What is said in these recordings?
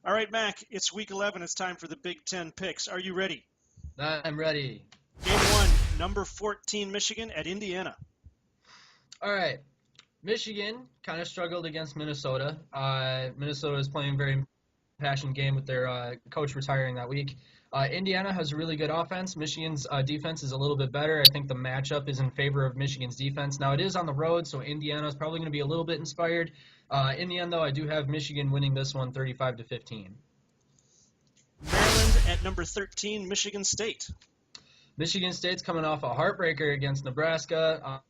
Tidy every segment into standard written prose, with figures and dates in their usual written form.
All right, Mac, it's week 11. It's time for the Big Ten picks. Are you ready? I'm ready. Game 1, number 14 Michigan at Indiana. All right. Michigan kind of struggled against Minnesota. Minnesota is playing a very passionate game with their coach retiring that week. Indiana has a really good offense. Michigan's defense is a little bit better. I think the matchup is in favor of Michigan's defense. Now, it is on the road, so Indiana is probably going to be a little bit inspired. In the end, though, I do have Michigan winning this one 35-15. Maryland at number 13, Michigan State. Michigan State's coming off a heartbreaker against Nebraska.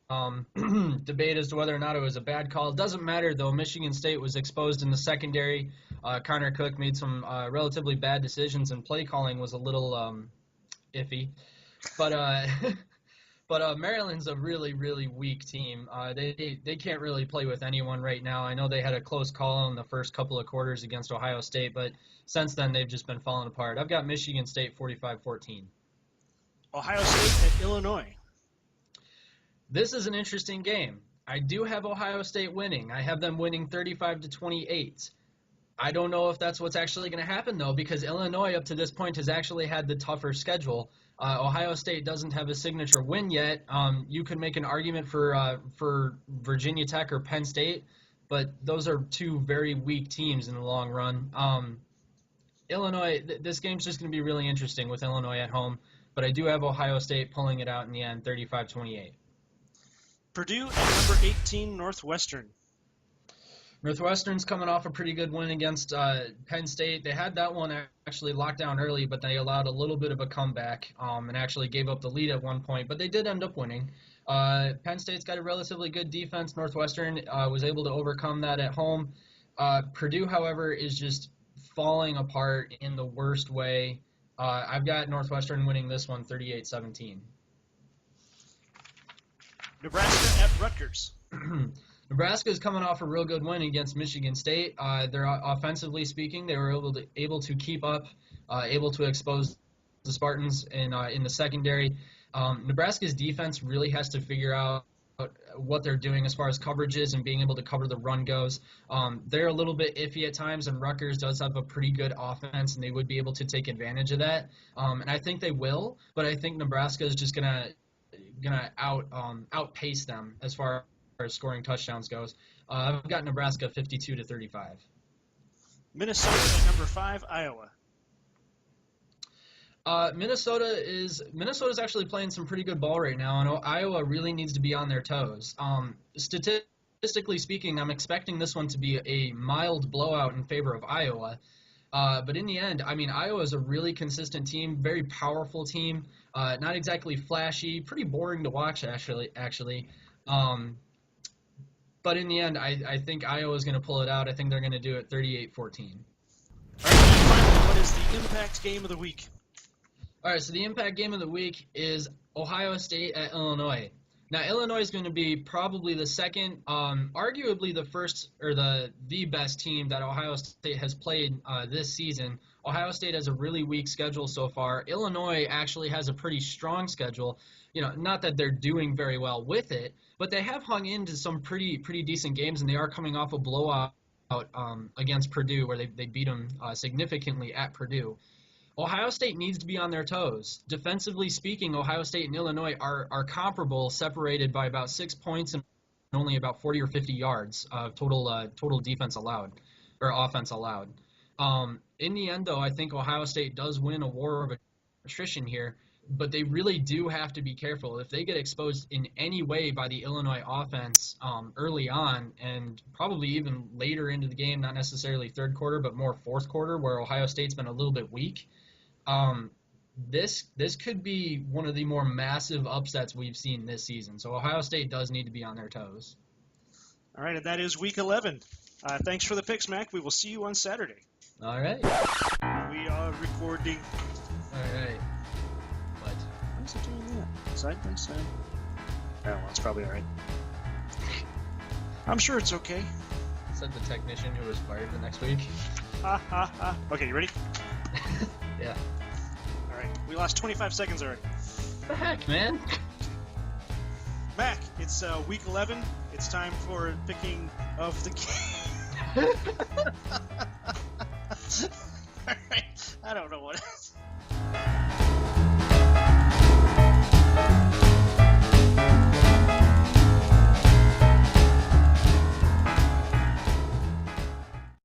Debate as to whether or not it was a bad call. It doesn't matter, though. Michigan State was exposed in the secondary. Connor Cook made some relatively bad decisions, and play calling was a little iffy. But Maryland's a really, really weak team. They can't really play with anyone right now. I know they had a close call in the first couple of quarters against Ohio State, but since then they've just been falling apart. I've got Michigan State 45-14. Ohio State at Illinois. This is an interesting game. I do have Ohio State winning. I have them winning 35-28. I don't know if that's what's actually going to happen, though, because Illinois up to this point has actually had the tougher schedule. Ohio State doesn't have a signature win yet. You could make an argument for Virginia Tech or Penn State, but those are two very weak teams in the long run. Illinois, this game's just going to be really interesting with Illinois at home. But I do have Ohio State pulling it out in the end, 35-28. Purdue at number 18, Northwestern. Northwestern's coming off a pretty good win against Penn State. They had that one actually locked down early, but they allowed a little bit of a comeback and actually gave up the lead at one point. But they did end up winning. Penn State's got a relatively good defense. Northwestern was able to overcome that at home. Purdue, however, is just falling apart in the worst way. I've got Northwestern winning this one 38-17. Nebraska at Rutgers. Nebraska is coming off a real good win against Michigan State. They're offensively speaking, they were able to keep up, able to expose the Spartans in the secondary. Nebraska's defense really has to figure out what they're doing as far as coverages and being able to cover the run goes. They're a little bit iffy at times, and Rutgers does have a pretty good offense, and they would be able to take advantage of that. And I think they will, but I think Nebraska is just gonna outpace them as far as scoring touchdowns goes. I've got Nebraska 52-35. Minnesota at number 5, Iowa. Minnesota's actually playing some pretty good ball right now. I know Iowa really needs to be on their toes. Statistically speaking, I'm expecting this one to be a mild blowout in favor of Iowa. But in the end, I mean, Iowa is a really consistent team, very powerful team, not exactly flashy, pretty boring to watch, actually. But in the end, I think Iowa is going to pull it out. I think they're going to do it 38-14. All right, finally, what is the impact game of the week? All right, so the impact game of the week is Ohio State at Illinois. Now, Illinois is going to be probably the second, arguably the first or the best team that Ohio State has played this season. Ohio State has a really weak schedule so far. Illinois actually has a pretty strong schedule. You know, not that they're doing very well with it, but they have hung into some pretty decent games, and they are coming off a blowout against Purdue, where they beat them significantly at Purdue. Ohio State needs to be on their toes. Defensively speaking, Ohio State and Illinois are comparable, separated by about 6 points and only about 40 or 50 yards of total defense allowed, or offense allowed. In the end, though, I think Ohio State does win a war of attrition here, but they really do have to be careful. If they get exposed in any way by the Illinois offense early on, and probably even later into the game, not necessarily third quarter, but more fourth quarter, where Ohio State's been a little bit weak, this could be one of the more massive upsets we've seen this season. So Ohio State does need to be on their toes. All right, and that is week 11. Thanks for the picks, Mac. We will see you on Saturday. All right. We are recording. All right. What? Why is it doing that? Side by side? Oh, well, it's probably all right. I'm sure it's okay. Said the technician who was fired the next week. Ha, ha, ha. Okay, you ready? Yeah. All right. We lost 25 seconds already. What the heck, man? Mac, it's week 11. It's time for picking of the game. I don't know what.